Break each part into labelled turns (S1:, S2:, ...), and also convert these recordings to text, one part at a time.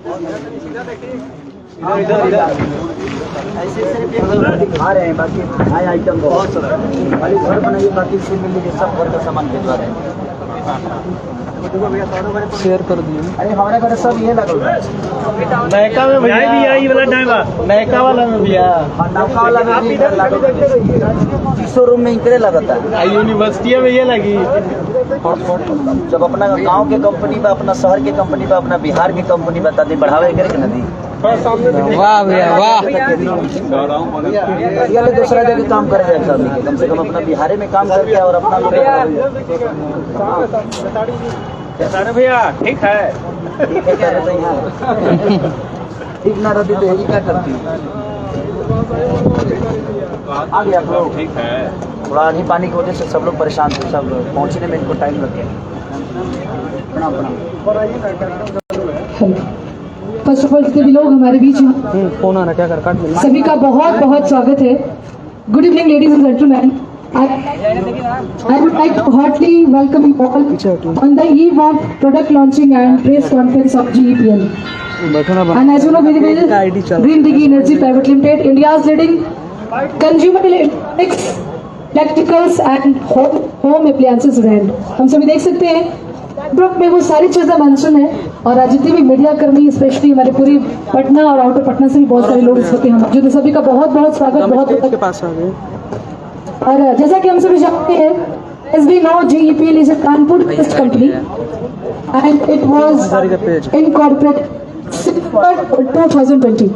S1: ऐसे दिखा रहे हैं, बाकी नए आइटम बहुत सारा खाली घर बनाइए, बाकी से मिल लीजिए सब घर का सामान भिजवा रहे हैं। शेयर कर दिए। अरे हमारे घर सब ये लगा हुआ है नयका में भैया भी आई वाला डायवा नयका वाला में भैया नयका वाला में आप इधर लगा शोरूम में इनके लगता है यूनिवर्सिटी में ये लगी। जब अपना गांव के कंपनी बा, अपना शहर के कंपनी बा, अपना बिहार के कंपनी बता दी बढ़ावे करे नदी। वाह भैया वाह, दूसरा जगह काम करे जाए कम से कम अपना बिहार में काम करके और अपना भैया ठीक है ठीक ना रहती तो यही क्या करती आगे आप लोग ठीक है। थोड़ा आधी पानी की वजह से सब लोग परेशान थे, सब पहुंचने में इनको टाइम लग गया।
S2: फर्स्ट ऑफ ऑल जितने भी लोग हमारे बीच
S1: फोन आना क्या कर काट
S2: सभी का बहुत बहुत स्वागत है। Good evening ladies and gentleman, I would like to heartily welcome you all on the eve of product launching and press conference of GEPL. And as you know very well, Green Digi Energy Private Limited, India's leading consumer electronics, electricals and home appliances brand. हम सभी देख सकते हैं group में वो सारी चीजें mention है, और आज जितने भी मीडिया कर्मी स्पेशली हमारे पूरी पटना और आउट ऑफ पटना से भी बहुत सारे लोग इस वक्त मौजूद हैं। सभी का बहुत बहुत स्वागत, बहुत बहुत पास आ गए। और जैसा कि हम सभी जानते हैं, as we know, GEPL is a Kanpur-based company and it was incorporated September 2020.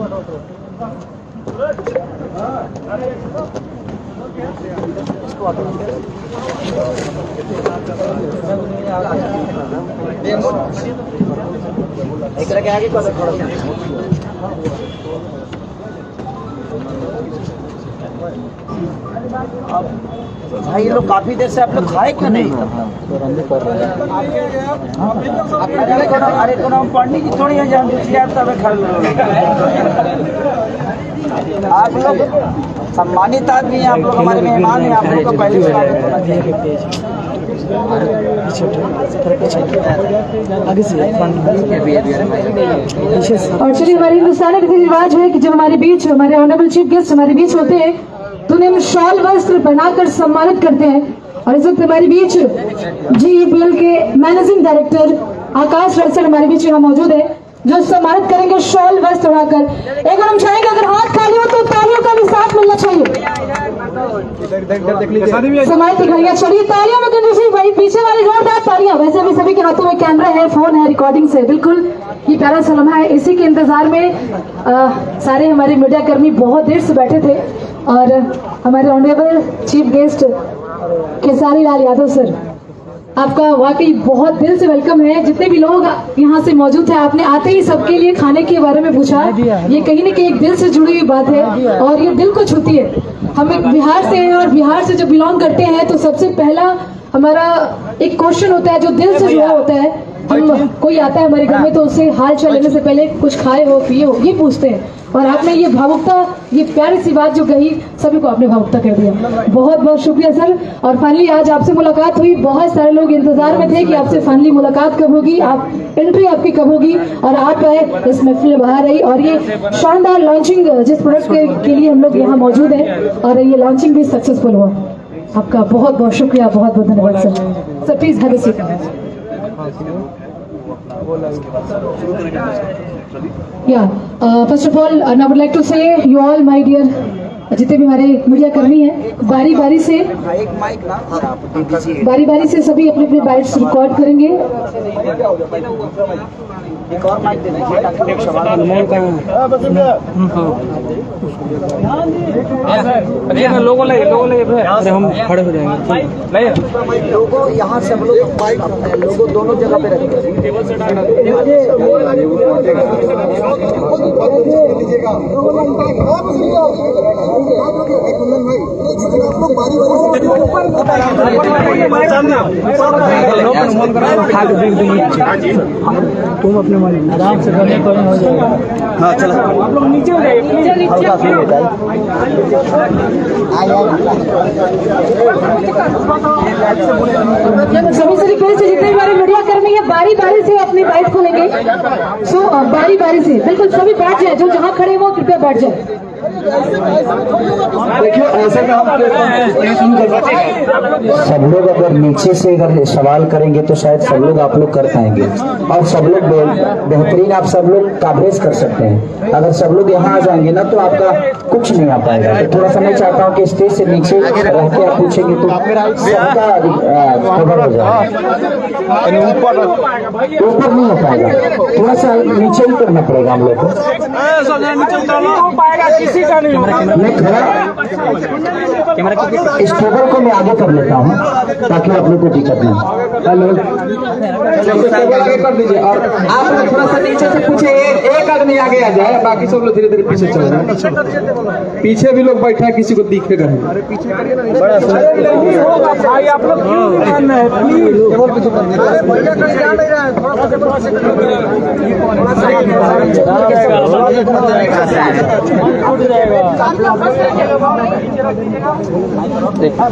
S1: भाई ये लोग काफी देर से आप लोग खाए क्यों नहीं? अरे हम पढ़ने की थोड़ी है, जहाँ आप लोग सम्मानित आदमी हैं, आप लोग हमारे मेहमान हैं, आप लोग को पहले स्वागत होना चाहिए।
S2: और चलिए, हमारे हिंदुस्तानी रीति रिवाज है कि जब हमारे बीच हमारे ऑनरेबल चीफ गेस्ट हमारे बीच होते हैं तो उन्हें हम शॉल वस्त्र बनाकर सम्मानित करते हैं। और इस वक्त हमारे बीच GEPL के मैनेजिंग डायरेक्टर आकाश रड़सर हमारे बीच यहाँ मौजूद है, जो सम्मानित करेंगे शॉल वस्त्र उड़ाकर। एक बार हम चाहेंगे अगर हाथ खाली हो तो तालियों का भी साथ मिलना चाहिए। सम्मानित दिखाइए, चलिए तालियों में कंजूसी भाई, पीछे वाली जोरदार तालियां। वैसे भी सभी के हाथों में कैमरा है, फोन है, रिकॉर्डिंग से बिल्कुल ये प्यारा सलमा है। इसी के इंतजार में सारे हमारे मीडिया कर्मी बहुत देर से बैठे थे, और हमारे honourable chief guest Khesari Lal Yadav sir, आपका वाकई बहुत दिल से वेलकम है। जितने भी लोग यहाँ से मौजूद हैं, आपने आते ही सबके लिए खाने के बारे में पूछा, ये कहीं न कहीं एक दिल से जुड़ी हुई बात है और ये दिल को छूती है। हम एक बिहार से हैं और बिहार से जब बिलोंग करते हैं तो सबसे पहला हमारा एक क्वेश्चन होता है जो दिल से जुड़ा होता है। हम कोई आता है हमारे घर में तो उससे हाल चाल लेने से पहले कुछ खाए हो पिए हो ये पूछते हैं, और आपने ये भावुकता, ये प्यारी सी बात जो कही, सभी को आपने भावुकता कर दिया। बहुत बहुत शुक्रिया सर। और फाइनली आज आपसे मुलाकात हुई, बहुत सारे लोग इंतजार में थे कि आपसे फाइनली मुलाकात कब होगी, आप एंट्री आपकी कब होगी, और आप आए, इस महफिल में बाहर आई, और ये शानदार लॉन्चिंग जिस प्रोडक्ट के लिए हम लोग यहाँ मौजूद हैं, और ये लॉन्चिंग भी सक्सेसफुल हुआ। आपका बहुत बहुत शुक्रिया, बहुत बहुत धन्यवाद sir. Sir please have a seat. Yeah, first of all, and I would like to say you all, my dear, जितने भी हमारे मीडिया कर्मी हैं, बारी बारी से सभी अपने अपने बाइट्स रिकॉर्ड करेंगे।
S1: एक और माइक दे दीजिए ताकि सवाल
S3: लोगो लगे अरे हम खड़े हो जाएंगे।
S1: लोगो यहाँ से हम लोग लोगो दोनों जगह पे रखेंगे।
S3: तुम अपने मालिक आराम से करने को हो जाएगा।
S1: हाँ चलो
S3: आप लोग नीचे हो जाइए प्लीज।
S1: हल्का फ्री होता है
S2: सभी से रिक्वेस्ट है, जितने बारी मीडिया कर्मी है बारी बारी से अपनी बाइट खोलेंगे। सो बारी बारी से बिल्कुल सभी बैठ जाए, जो जहाँ खड़े हो कृपया बैठ जाए।
S1: देखिए ऐसे में हम सब लोग अगर नीचे से अगर सवाल करेंगे तो शायद सब लोग आप लोग कर पाएंगे, और सब लोग बेहतरीन आप सब लोग कवरेज कर सकते हैं। अगर सब लोग यहाँ आ जाएंगे ना तो आपका कुछ नहीं आ पाएगा। तो थोड़ा सा मैं चाहता हूँ कि स्टेज से नीचे रह के आप पूछेंगे तो सबका कवर हो जाएगा। ऊपर नहीं हो पाएगा, थोड़ा सा नीचे ही करना पड़ेगा हम लोग को।
S3: किसी का नहीं होगा।
S1: मैं खड़ा इस टेबल को मैं आगे कर लेता हूँ ताकि आप लोग को दिक्कत नहीं। हेलो आगे कर दीजिए, और आप लोग थोड़ा सा नीचे से पूछे, एक आदमी आगे आ जाए, बाकी सब लोग धीरे धीरे पीछे चल रहे हैं। पीछे भी लोग बैठा है, किसी को दिखेगा नहीं।
S3: भाई आप लोग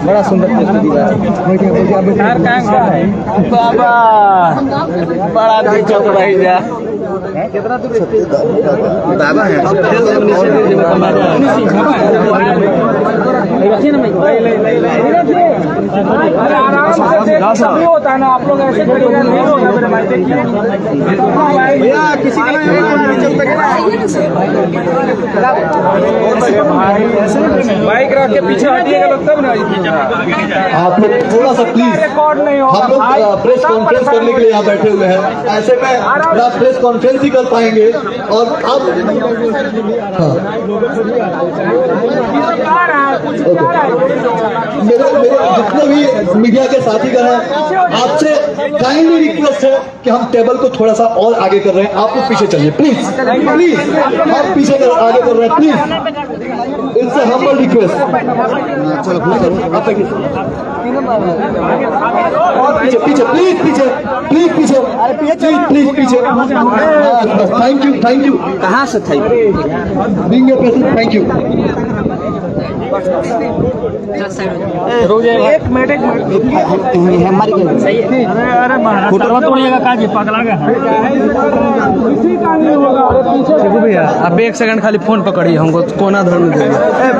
S1: बड़ा सुंदर बाबा, बड़ा दिक्कत रही जा। कितना दूर बाबा है
S3: होता है ना, आप लोग ऐसे करिएगा नहीं होगा मेरे भाई। देखिए किसी बाइक रख के पीछे हटिएगा लोग तब ना।
S4: आप लोग थोड़ा सा प्लीज,
S3: रिकॉर्ड नहीं होगा।
S4: हम लोग प्रेस कॉन्फ्रेंस करने के लिए यहाँ बैठे हुए हैं। ऐसे में ना प्रेस कॉन्फ्रेंस ही कर पाएंगे, और आप मेरे जितने भी मीडिया के साथीगण हैं, आपसे काइंडली रिक्वेस्ट है कि हम टेबल को थोड़ा सा और आगे कर रहे हैं। आप लोग पीछे चलिए प्लीज, प्लीज। आप पीछे आगे कर रहे हैं please, it's a humble request. पीछे पीछे प्लीज, पीछे प्लीज, पीछे प्लीज पीछे। Thank you, thank you.
S1: कहाँ से thank you?
S4: Being a present, thank you.
S3: एक मिनट
S1: हमारी सही है।
S3: अरे फोटो मत तोड़िएगा, काजी पगला गया। किसी का नहीं होगा। देखो भैया अब एक सेकंड खाली फोन पकड़िए, हमको कोना धर में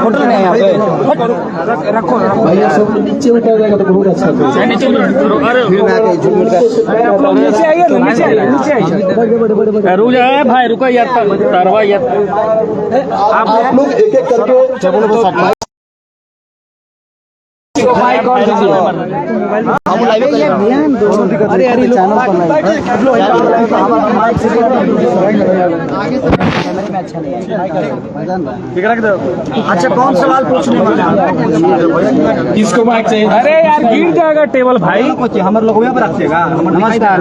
S1: फोटो नहीं यहाँ पे
S3: रखो।
S4: भैया सब नीचे उतर जाएगा तो बहुत अच्छा होगा।
S3: नीचे आइए, नीचे आइए। रुक जाए भाई, रुको यार, तरवा यार।
S4: आप लोग एक एक करके
S1: हम लाइव अरे अरे चैनल पर अच्छा कौन सवाल पूछने वाला?
S3: किसको माइक चाहिए? अरे यार गिर जाएगा टेबल भाई।
S1: हमारे लोग पर रखिएगा। नमस्कार।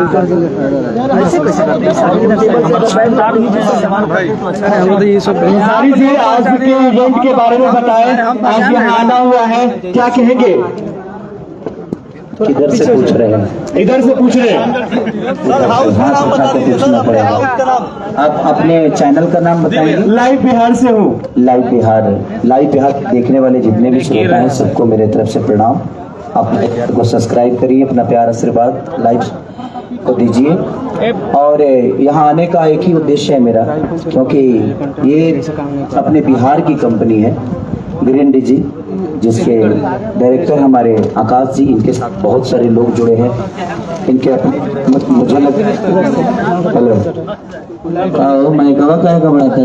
S4: सारी जी आज के इवेंट के बारे में बताएं। आज यहाँ आना हुआ है, क्या कहेंगे?
S1: किधर से पूछ रहे हैं?
S4: इधर से पूछ रहे हैं।
S1: आप अपने चैनल का नाम बताएंगे?
S4: लाइव बिहार से हूँ।
S1: लाइव बिहार देखने वाले जितने भी श्रोता हैं सबको मेरे तरफ से प्रणाम। आप को सब्सक्राइब करिए, अपना प्यार आशीर्वाद लाइव को दीजिए। और यहाँ आने का एक ही उद्देश्य है मेरा, क्योंकि ये अपने बिहार की कंपनी है ग्रीन डिजी, जिसके डायरेक्टर हमारे आकाश जी, इनके साथ बहुत सारे लोग जुड़े हैं। इनके मुझे हेलो मैं कहा क्या बड़ा कर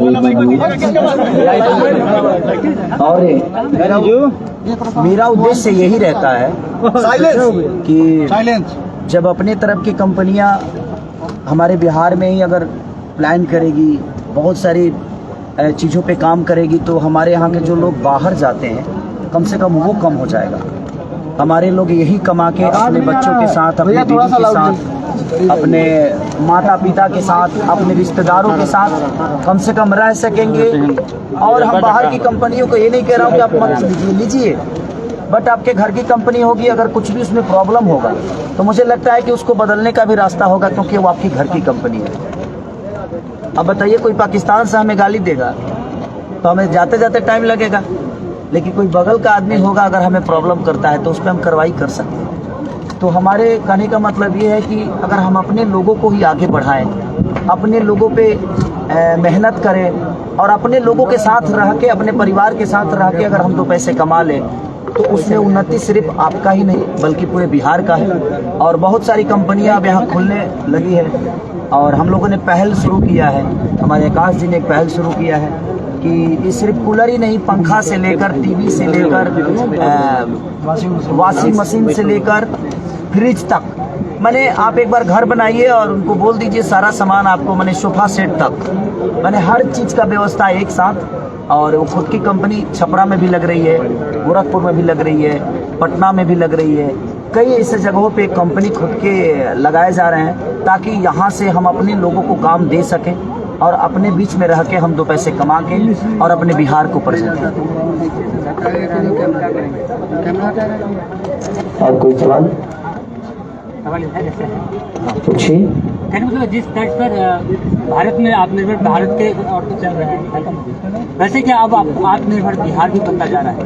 S1: और मेरा उद्देश्य यही रहता है कि जब अपने तरफ की कंपनियां हमारे बिहार में ही अगर प्लान करेगी, बहुत सारी चीज़ों पे काम करेगी, तो हमारे यहाँ के जो लोग बाहर जाते हैं कम से कम वो कम हो जाएगा। हमारे लोग यही कमा के अपने बच्चों के साथ, अपने बीवी के साथ, अपने माता पिता के साथ, अपने रिश्तेदारों के साथ कम से कम रह सकेंगे। और हम बाहर की कंपनियों को ये नहीं कह रहा हूँ कि आप मत लीजिए, बट आपके घर की कंपनी होगी, अगर कुछ भी उसमें प्रॉब्लम होगा तो मुझे लगता है कि उसको बदलने का भी रास्ता होगा, क्योंकि वो आपकी घर की कंपनी है। अब बताइए, कोई पाकिस्तान से हमें गाली देगा तो हमें जाते जाते टाइम लगेगा, लेकिन कोई बगल का आदमी होगा अगर हमें प्रॉब्लम करता है तो उस पर हम कार्रवाई कर सकते हैं। तो हमारे कहने का मतलब ये है कि अगर हम अपने लोगों को ही आगे बढ़ाएं, अपने लोगों पे मेहनत करें और अपने लोगों के साथ रह के, अपने परिवार के साथ रह के अगर हम 2 पैसे कमा लें तो उसमें उन्नति सिर्फ आपका ही नहीं बल्कि पूरे बिहार का है। और बहुत सारी कंपनियां अब यहाँ खुलने लगी है और हम लोगों ने पहल शुरू किया है, हमारे आकाश जी ने एक पहल शुरू किया है कि ये सिर्फ कूलर ही नहीं, पंखा से लेकर टीवी से लेकर वॉशिंग मशीन से लेकर फ्रिज तक, मैंने आप एक बार घर बनाइए और उनको बोल दीजिए सारा सामान आपको, मैंने सोफा सेट तक, मैंने हर चीज़ का व्यवस्था एक साथ। और वो खुद की कंपनी छपरा में भी लग रही है, गोरखपुर में भी लग रही है, पटना में भी लग रही है, कई ऐसे जगहों पे कंपनी खुद के लगाए जा रहे हैं ताकि यहाँ से हम अपने लोगों को काम दे सकें और अपने बीच में रह के हम 2 पैसे कमा के और अपने बिहार को प्रेजेंट करें।
S5: और कोई सवाल पूछिए।
S6: मतलब जिस तर्ज पर भारत में आत्मनिर्भर भारत के और तो चल रहा है, वैसे क्या अब आत्मनिर्भर बिहार भी बनता जा रहा है?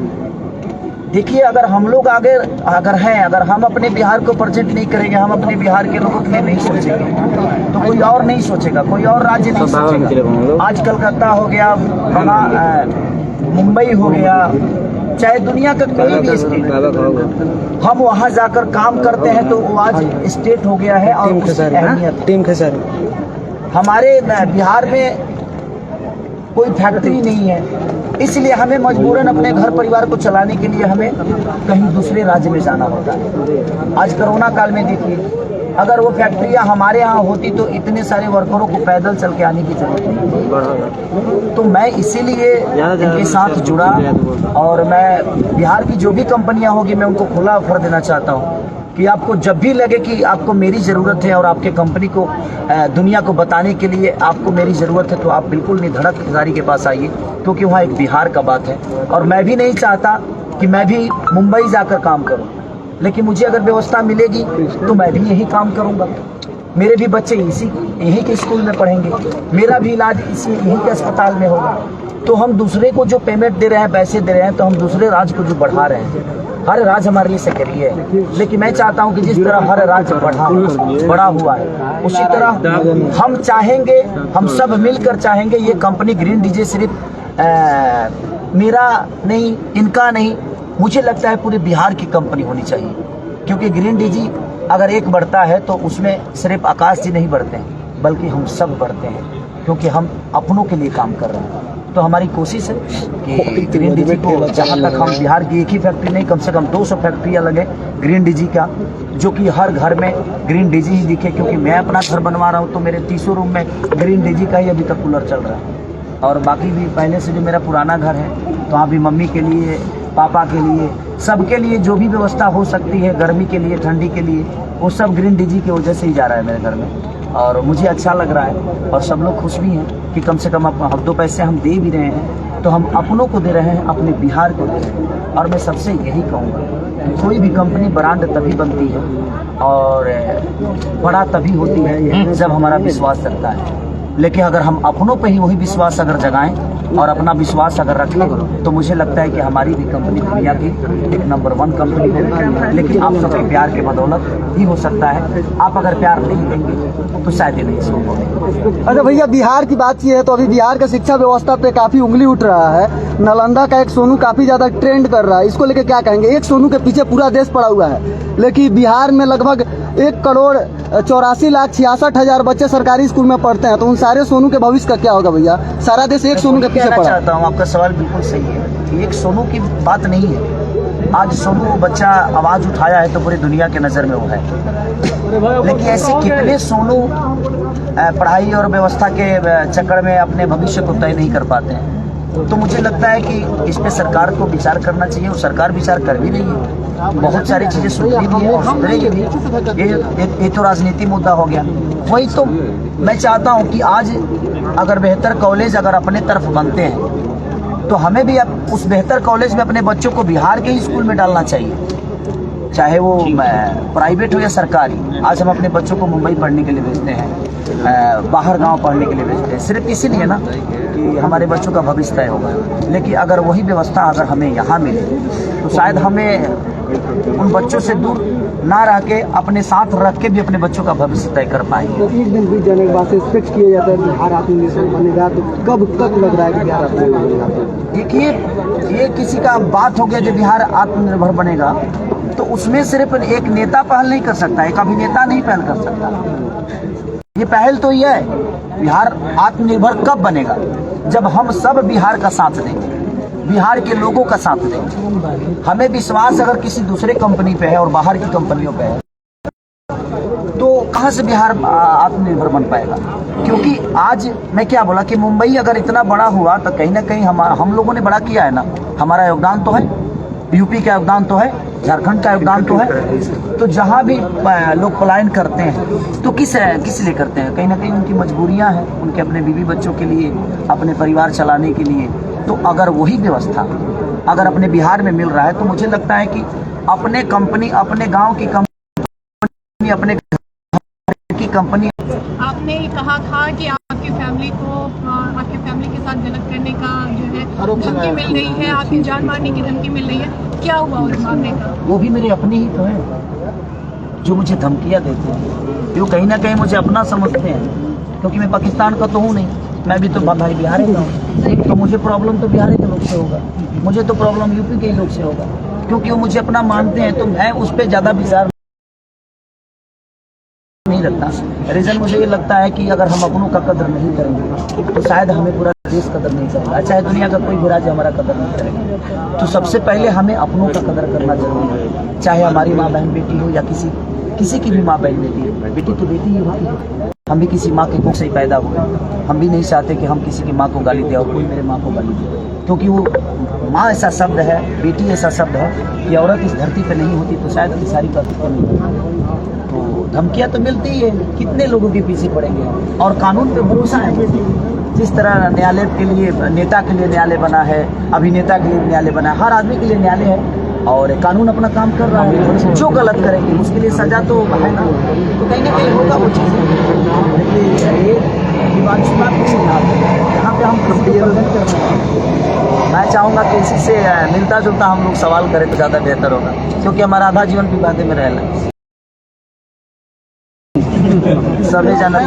S1: देखिए, अगर हम लोग अगर हम अपने बिहार को प्रेजेंट नहीं करेंगे, हम अपने बिहार के लोगों के लिए नहीं सोचेंगे तो कोई और नहीं सोचेगा, कोई और राज्य नहीं सोचेगा। आज कलकत्ता हो गया, मुंबई हो गया, चाहे दुनिया का कोई भी स्टेट, हम वहाँ जाकर काम करते हैं तो वो आज स्टेट हो गया है और उसकी अहमियत।
S3: टीम के सर
S1: हमारे बिहार में कोई फैक्ट्री नहीं है, इसलिए हमें मजबूरन अपने घर परिवार को चलाने के लिए हमें कहीं दूसरे राज्य में जाना होता है। आज कोरोना काल में देखिए, अगर वो फैक्ट्रियां हमारे यहाँ होती तो इतने सारे वर्करों को पैदल चल के आने की जरूरत नहीं। तो मैं इसीलिए इनके साथ जुड़ा और मैं बिहार की जो भी कंपनियां होगी मैं उनको खुला ऑफर देना चाहता हूँ कि आपको जब भी लगे कि आपको मेरी ज़रूरत है और आपके कंपनी को दुनिया को बताने के लिए आपको मेरी ज़रूरत है तो आप बिल्कुल निधड़क खिलाड़ी के पास आइए, क्योंकि वहाँ एक बिहार का बात है। और मैं भी नहीं चाहता कि मैं भी मुंबई जाकर काम करूँ, लेकिन मुझे अगर व्यवस्था मिलेगी तो मैं भी यही काम करूँगा। मेरे भी बच्चे यहीं के स्कूल में पढ़ेंगे, मेरा भी इलाज यहीं के अस्पताल में होगा। तो हम दूसरे को जो पेमेंट दे रहे हैं, पैसे दे रहे हैं, तो हम दूसरे राज्य को जो बढ़ा रहे हैं। हर राज्य हमारे लिए सक्रिय है, लेकिन मैं चाहता हूं कि जिस तरह हर राज्य बड़ा हुआ है उसी तरह हम चाहेंगे, हम सब मिलकर चाहेंगे ये कंपनी ग्रीन डीजे सिर्फ मेरा नहीं, इनका नहीं, मुझे लगता है पूरे बिहार की कंपनी होनी चाहिए। क्योंकि ग्रीन डीजी अगर एक बढ़ता है तो उसमें सिर्फ आकाश जी नहीं बढ़ते हैं बल्कि हम सब बढ़ते हैं, क्योंकि हम अपनों के लिए काम कर रहे हैं। तो हमारी कोशिश है कि ग्रीन डीजी को जहाँ तक हम बिहार की एक ही फैक्ट्री नहीं, कम से कम 200 फैक्ट्रियाँ लगे ग्रीन डीजी का, जो कि हर घर में ग्रीन डीजी ही दिखे। क्योंकि मैं अपना घर बनवा रहा हूँ तो मेरे 300 रूम में ग्रीन डीजी का ही अभी तक कूलर चल रहा है। और बाकी भी पहले से जो मेरा पुराना घर है तो वहाँ भी मम्मी के लिए, पापा के लिए, सबके लिए जो भी व्यवस्था हो सकती है, गर्मी के लिए, ठंडी के लिए, वो सब ग्रीन डीजी की वजह से ही जा रहा है मेरे घर में। और मुझे अच्छा लग रहा है और सब लोग खुश भी हैं कि कम से कम हम 2 पैसे हम दे भी रहे हैं तो हम अपनों को दे रहे हैं, अपने बिहार को दे रहे हैं। और मैं सबसे यही कहूँगा, कोई भी कंपनी ब्रांड तभी बनती है और बड़ा तभी होती है जब हमारा विश्वास रखता है। लेकिन अगर हम अपनों पे ही वही विश्वास अगर जगाएं और अपना विश्वास अगर रखें तो मुझे लगता है कि हमारी भी कंपनी दुनिया की एक नंबर 1 कंपनी होगी। लेकिन आप सबके प्यार के बदौलत ही हो सकता है। आप अगर प्यार नहीं देंगे तो शायद ही नहीं संभव।
S7: अच्छा भैया, बिहार की बात ये है तो अभी बिहार का शिक्षा व्यवस्था पे काफी उंगली उठ रहा है। नालंदा का एक सोनू काफी ज्यादा ट्रेंड कर रहा है, इसको लेके क्या कहेंगे? एक सोनू के पीछे पूरा देश पड़ा हुआ है, लेकिन बिहार में लगभग 1,84,66,000 बच्चे सरकारी स्कूल में पढ़ते हैं, तो उन सारे सोनू के भविष्य का क्या होगा भैया? सारा देश एक सोनू के पीछे पड़ा।
S1: चाहता हूँ, आपका सवाल बिल्कुल सही है। एक सोनू की बात नहीं है। आज सोनू बच्चा आवाज उठाया है तो पूरी दुनिया के नजर में वो है, लेकिन ऐसे कितने सोनू पढ़ाई और व्यवस्था के चक्कर में अपने भविष्य को तय नहीं कर पाते हैं। तो मुझे लगता है कि इस पे सरकार को विचार करना चाहिए और सरकार विचार कर भी रही है। बहुत सारी चीजें सुधरी भी है और सुधरेगी भी। ये तो राजनीति मुद्दा हो गया। वही तो मैं चाहता हूँ कि आज अगर बेहतर कॉलेज अगर अपने तरफ बनते हैं तो हमें भी अब उस बेहतर कॉलेज में अपने बच्चों को बिहार के ही स्कूल में डालना चाहिए, चाहे वो प्राइवेट हो या सरकारी। आज हम अपने बच्चों को मुंबई पढ़ने के लिए भेजते हैं, बाहर गांव पढ़ने के लिए भेजते हैं, सिर्फ इसीलिए ना कि हमारे बच्चों का भविष्य तय होगा। लेकिन अगर वही व्यवस्था अगर हमें यहाँ मिले तो शायद हमें उन बच्चों से दूर ना रह के अपने साथ रख के भी अपने बच्चों का भविष्य तय कर पाएंगे।
S7: तो एक दिन बीत जाने के बाद से एक्सपेक्ट किया जाता है बिहार आत्मनिर्भर बनेगा, तो कब तक लग रहा है कि बिहार आत्मनिर्भर बनेगा?
S1: देखिए, ये किसी का बात हो गया जो बिहार आत्मनिर्भर बनेगा, तो उसमें सिर्फ एक नेता पहल नहीं कर सकता, एक अभिनेता नहीं पहल कर सकता। ये पहल तो ये है, बिहार आत्मनिर्भर कब बनेगा? जब हम सब बिहार का साथ देंगे, बिहार के लोगों का साथ देंगे। हमें विश्वास अगर किसी दूसरे कंपनी पे है और बाहर की कंपनियों पे है, तो कहां से बिहार आत्मनिर्भर बन पाएगा? क्योंकि आज मैं क्या बोला कि मुंबई अगर इतना बड़ा हुआ तो कहीं ना कहीं हम लोगों ने बड़ा किया है ना, हमारा योगदान तो है, यूपी का योगदान तो है, झारखंड का योगदान तो है। तो जहां भी लोग पलायन करते हैं तो किस लिए करते हैं? कहीं ना कहीं उनकी मजबूरियां हैं, उनके अपने बीवी बच्चों के लिए, अपने परिवार चलाने के लिए। तो अगर वही व्यवस्था अगर अपने बिहार में मिल रहा है, तो मुझे लगता है कि अपने कंपनी, अपने गांव की कंपनी, अपने घर की कंपनी।
S5: आपने कहा था कि आपकी फैमिली के साथ गलत करने का जो है धमकी मिल रही है, आपकी जान मारने की धमकी मिल रही है, क्या हुआ उस मामले का?
S1: वो भी मेरे अपने ही तो हैं जो मुझे धमकियां देते हैं, जो कहीं ना कहीं मुझे अपना समझते हैं, क्योंकि मैं पाकिस्तान का तो हूँ नहीं, मैं भी तो भाई बिहार का हूँ। तो मुझे प्रॉब्लम तो बिहार के लोग से होगा, मुझे तो प्रॉब्लम यूपी के लोग से होगा, क्योंकि वो मुझे अपना मानते हैं। तो मैं उस पर ज़्यादा विचार नहीं रखता। रीज़न मुझे ये लगता है कि अगर हम अपनों का कदर नहीं करेंगे तो शायद हमें पूरा देश कदर नहीं करेगा, चाहे दुनिया का कोई भी राज्य हमारा कदर नहीं करेगा। तो सबसे पहले हमें अपनों का कदर करना जरूरी है, चाहे हमारी माँ बहन बेटी हो या किसी की भी माँ बहन बेटी हो। बेटी तो बेटी ही होती है, हम भी किसी माँ के कोख से ही पैदा हुए। हम भी नहीं चाहते कि हम किसी की माँ को गाली दे और कोई मेरे माँ को गाली दे, क्योंकि वो माँ ऐसा शब्द है, बेटी ऐसा शब्द है कि औरत इस धरती पर नहीं होती तो शायद ये सारी बातें नहीं होती। तो धमकियाँ तो मिलती ही है, कितने लोगों के पीछे पड़ेंगे? और कानून पे भरोसा है। जिस तरह न्यायालय के लिए, नेता के लिए न्यायालय बना है, अभिनेता के लिए न्यायालय बना है, हर आदमी के लिए न्यायालय है, और कानून अपना काम कर रहा है। जो गलत करेंगे उसके लिए सजा तो है ना, तो कहीं ना कहीं होगा वो चीज़। लेकिन ये विवादित बात नहीं है, यहाँ पे हम कंपेरिजन कर रहे हैं। मैं चाहूँगा कि इसी से मिलता जुलता हम लोग सवाल करें तो ज़्यादा बेहतर होगा, क्योंकि हमारा आधा जीवन विवादे में रहना सभी जाना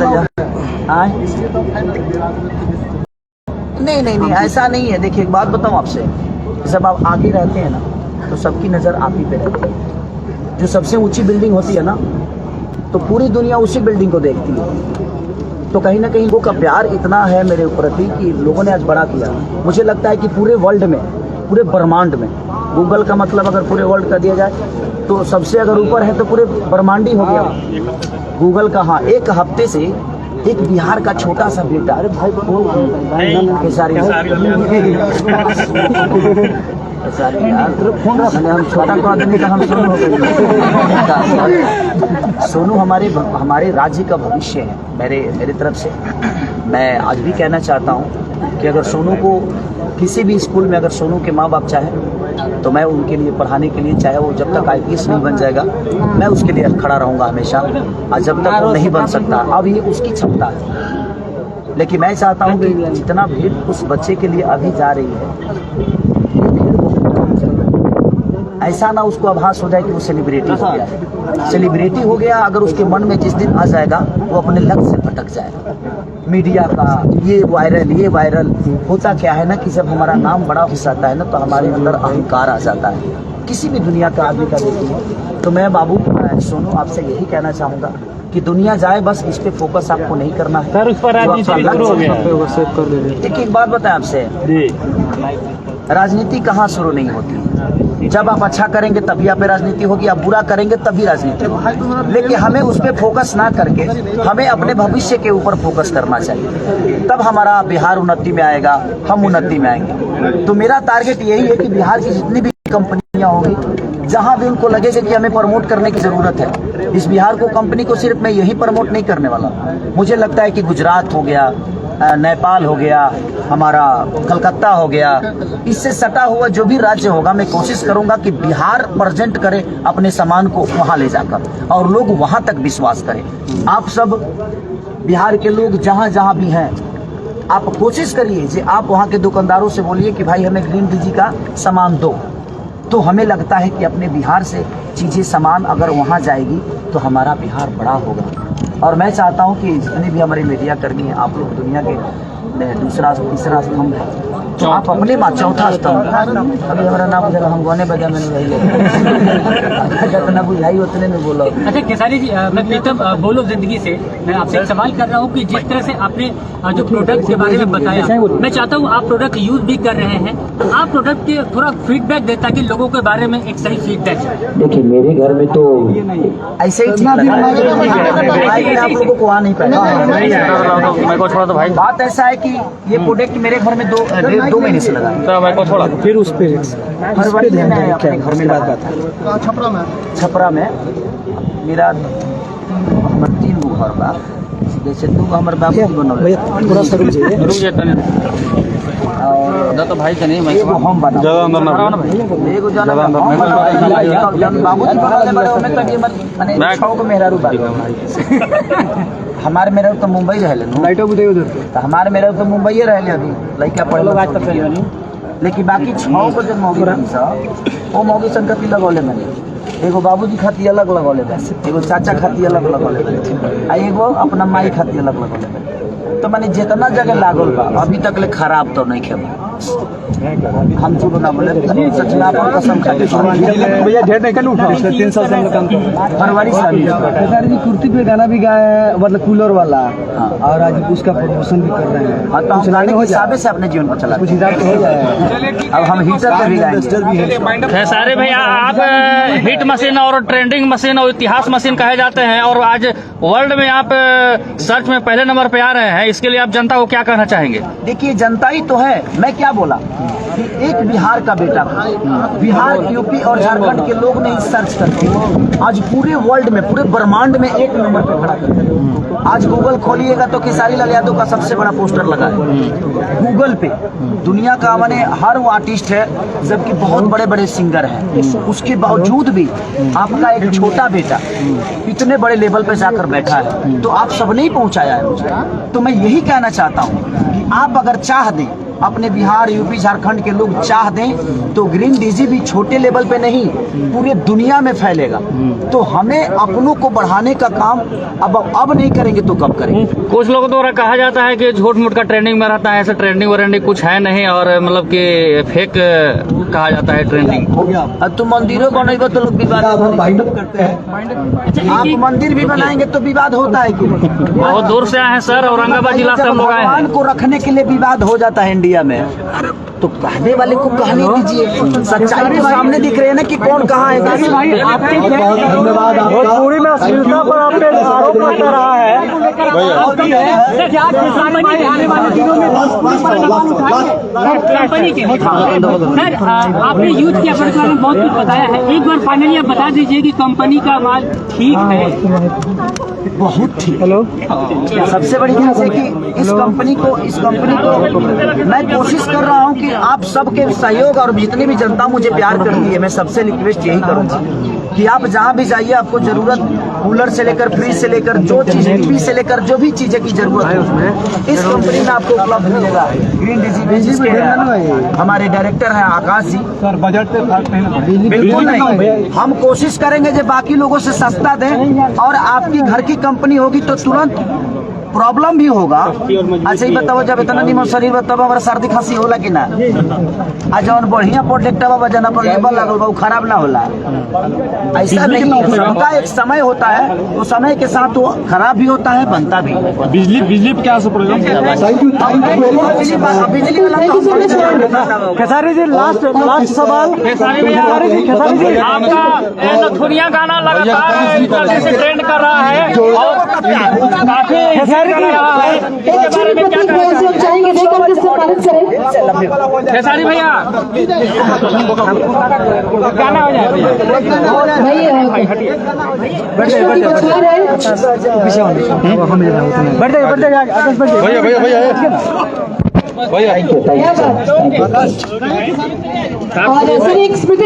S1: नहीं, ऐसा नहीं है। देखिए एक बात बताऊँ आपसे, जब आप आगे रहते हैं ना तो सबकी नज़र आप ही पे रहती है। जो सबसे ऊंची बिल्डिंग होती है ना, तो पूरी दुनिया उसी बिल्डिंग को देखती है। तो कहीं ना कहीं लोगों का प्यार इतना है मेरे प्रति कि लोगों ने आज बड़ा किया। मुझे लगता है कि पूरे वर्ल्ड में, पूरे ब्रह्मांड में, गूगल का मतलब अगर पूरे वर्ल्ड का दिया जाए तो सबसे अगर ऊपर है तो पूरे ब्रह्मांड ही हो गया गूगल का। हाँ, एक हफ्ते से एक बिहार का छोटा सा बेटा, अरे भाई फोन रखने, हम छोटा को आदमी का हम सोनू हो गए। सोनू हमारे राज्य का भविष्य है। मेरे तरफ से मैं आज भी कहना चाहता हूँ कि अगर सोनू को किसी भी स्कूल में, अगर सोनू के माँ बाप चाहे तो मैं उनके लिए पढ़ाने के लिए, चाहे वो जब तक IPS नहीं बन जाएगा, मैं उसके लिए खड़ा रहूँगा हमेशा। और जब तक वो नहीं बन सकता, अब ये उसकी क्षमता है। लेकिन मैं चाहता हूँ कि जितना भीड़ उस बच्चे के लिए अभी जा रही है, ऐसा ना उसको आभास हो जाए कि वो सेलिब्रिटी हो गया। सेलिब्रिटी हो गया अगर उसके मन में जिस दिन आ जाएगा, वो अपने लक्ष्य से भटक जाएगा। मीडिया का ये वायरल होता क्या है ना कि जब हमारा नाम बड़ा हो जाता है ना, तो हमारे अंदर अहंकार आ जाता है। किसी भी दुनिया का आदमी का देखिए। तो मैं बाबू सोनू आपसे यही कहना चाहूँगा कि दुनिया जाए, बस इस पे फोकस आपको नहीं करना है। देखिए एक बात बताएं आपसे, राजनीति कहाँ शुरू नहीं होती। जब आप अच्छा करेंगे तभी आप पे राजनीति होगी, आप बुरा करेंगे तभी राजनीति होगी। लेकिन हमें उस पर फोकस ना करके हमें अपने भविष्य के ऊपर फोकस करना चाहिए, तब हमारा बिहार उन्नति में आएगा, हम उन्नति में आएंगे। तो मेरा टारगेट यही है कि बिहार की जितनी भी कंपनी होगी जहां भी उनको लगेगा कि हमें प्रमोट करने की जरूरत है। इस बिहार को कंपनी को सिर्फ मैं यही प्रमोट नहीं करने वाला, मुझे लगता है कि गुजरात हो गया, नेपाल हो गया, हमारा कलकत्ता हो गया, इससे सटा हुआ जो भी राज्य होगा मैं कोशिश करूंगा कि बिहार प्रेजेंट करे अपने सामान को वहां ले जाकर और लोग वहां तक विश्वास करें। आप सब बिहार के लोग जहां जहां भी हैं, आप कोशिश करिए कि आप वहां के दुकानदारों से बोलिए कि भाई हमें ग्रीन डीजी का सामान दो, तो हमें लगता है कि अपने बिहार से चीज़ें सामान अगर वहाँ जाएगी तो हमारा बिहार बड़ा होगा। और मैं चाहता हूँ कि जितने भी हमारे मीडिया कर्मी हैं, आप लोग दुनिया के दूसरा तीसरा स्तंभ है, तो आप अपने बात चौथा स्तंभ। अभी हमारा नाम जब हम गाने बजा मैंने रही जितना बुझाई उतने में बोलो।
S6: अच्छा खेसारी जी, मैं प्रीतम बोलो जिंदगी से मैं आपसे एक सवाल कर रहा हूँ कि जिस तरह से आपने जो प्रोडक्ट के बारे में बताया, मैं चाहता हूँ आप प्रोडक्ट यूज भी कर रहे हैं, तो आप प्रोडक्ट के थोड़ा फीडबैक दें ताकि लोगों के बारे में एक सही फीडबैक है।
S1: देखिए मेरे घर में तो ऐसे ही ठीक लगा है, आप लोगों को आ नहीं पाएगा। भाई बात ऐसा है कि ये प्रोडक्ट मेरे घर में दो महीने से लगा है।
S3: फिर उस पे
S1: फरवरी में मैं अपने घर में लगा था, छपरा में मेरा 3 गो घर बा, जैसे 2 गो हमारे बाबू बनल और तो भाई नहीं मैं हम बना एगो जना बाबूजी बनल बड़े में कभी माने 6 गो मेहरारू बा। हमारे मेहरारू तो मुंबई रहले लाइटो बुदे उधर, तो हमारे मेहरारू तो मुंबई रहले अभी लइका पढ़े, लेकिन बाकी 6 को जो मौगी सब वो मौगी संगति लगौले मैंने। एगो बाबूजी खाती अलग लगौले बा, एगो चाचा खाती अलग लगौले बा, आ एगो अपना माई खाती अलग लगौले बा। तो मैंने जितना जगह लागल बा अभी तक ले खराब तो नहीं खेबा। हम झूठ ना बोले, सचना पर कसम खा के
S7: भैया ढेर नहीं कर उठा, 3 साल से हम लोग काम कर रहे हैं।
S1: फरवरी साल
S7: खेसारी जी कुर्ती पे गाना भी गाए हैं, मतलब कूलर वाला, और आज उसका प्रमोशन भी कर रहे हैं।
S1: हाँ, तो हम गाने के हिसाब से अपने जीवन को चला
S7: कुछ हिसाब से हो जाए।
S1: अब हम हीटर पे भी गाएंगे।
S3: खेसारी भैया, आप हिट मशीन और ट्रेंडिंग मशीन और इतिहास मशीन कहे जाते हैं और आज वर्ल्ड में आप सर्च में पहले नंबर पे आ रहे हैं, इसके लिए आप जनता को क्या कहना चाहेंगे?
S1: देखिए जनता ही तो है, मैं क्या बोला कि एक बिहार का बेटा, बिहार, यूपी और झारखंड के लोग नहीं सर्च करते, आज पूरे वर्ल्ड में, पूरे ब्रह्मांड में 1 नंबर पे खड़ा करते। आज गूगल खोलिएगा तो खेसारी लाल यादव का सबसे बड़ा पोस्टर लगा है गूगल पे। दुनिया का माने हर वो आर्टिस्ट है, जबकि बहुत बड़े बड़े सिंगर हैं, उसके बावजूद भी आपका एक छोटा बेटा इतने बड़े लेवल पे जाकर बैठा है, तो आप सब नहीं पहुंचाया है मुझे। तो मैं यही कहना चाहता हूँ कि आप अगर चाह दें, अपने बिहार, यूपी, झारखंड के लोग चाह दें, तो ग्रीन डीजी भी छोटे लेवल पे नहीं पूरे दुनिया में फैलेगा। तो हमें अपनों को बढ़ाने का काम अब नहीं करेंगे तो कब करेंगे?
S3: कुछ लोगों द्वारा कहा जाता है कि झूठ मूठ का ट्रेंडिंग में रहता है, ऐसा ट्रेंडिंग वरेंडिंग कुछ है नहीं, और मतलब कि फेक कहा जाता है ट्रेंडिंग।
S1: अब तुम मंदिरों बनाएगा तो लोग विवाद
S7: करते हैं।
S1: आप मंदिर भी बनाएंगे तो विवाद होता है क्यों?
S3: बहुत दूर से आए हैं सर, औरंगाबाद जिला से हम लोग आए हैं।
S1: भगवान को रखने के लिए विवाद हो जाता है इंडिया में, तो कहने वाले को कहने दीजिए, सच्चाई के सामने दिख रहे हैं ना कि कौन कहाँ है।
S7: बहुत धन्यवाद आपका। पूरी में अश्लीलता पर आपने आरोप लगा रहा है।
S6: कंपनी के सर आपने यूथ के एफर्ट के बारे में बहुत कुछ बताया है, एक बार फाइनली आप बता दीजिए कि कंपनी का माल ठीक है?
S1: बहुत ठीक। हेलो, सबसे बड़ी बात है कि इस कंपनी को मैं कोशिश कर रहा हूं कि आप सबके सहयोग और जितनी भी जनता मुझे प्यार करती है, मैं सबसे रिक्वेस्ट यही करूंगा कि आप जहां भी जाइए, आपको जरूरत कूलर से लेकर फ्रिज से लेकर जो चीज टीवी से लेकर जो भी चीजें की जरूरत है इस कंपनी में आपको उपलब्ध मिलेगा। ग्रीन डीजी हमारे डायरेक्टर हैं आकाश जी।
S7: सर बजट पे
S1: बिल्कुल नहीं, हम कोशिश करेंगे जो बाकी लोगों से सस्ता दें, और आपकी घर की कंपनी होगी तो तुरंत प्रॉब्लम भी होगा। अच्छा ही बताओ, जब इतना निमन शरीर बताओ हमारा सर्दी खांसी होला कि ना? आज जौन बढ़िया प्रोडक्ट वजना पर लेबल लगल बा खराब ना होला, ऐसा नहीं है। सबका एक समय होता है, तो समय के साथ वो खराब भी होता है, बनता भी।
S7: बिजली पे क्या असर पड़ेगा?
S1: बिजली वाला
S7: खेसारी जी लास्ट सवाल।
S3: आपका नथुनिया गाना लगातार जल्दी से ट्रेंड कर रहा है और काफी चल रहा है इसके बारे में क्या कहना
S2: हम चाहेंगे देकर के सम्मानित करें
S3: खेसारी भैया गाना हो जाए
S2: भाई बचवा रहे
S4: भैया
S2: क्या बात और सर एक स्मृति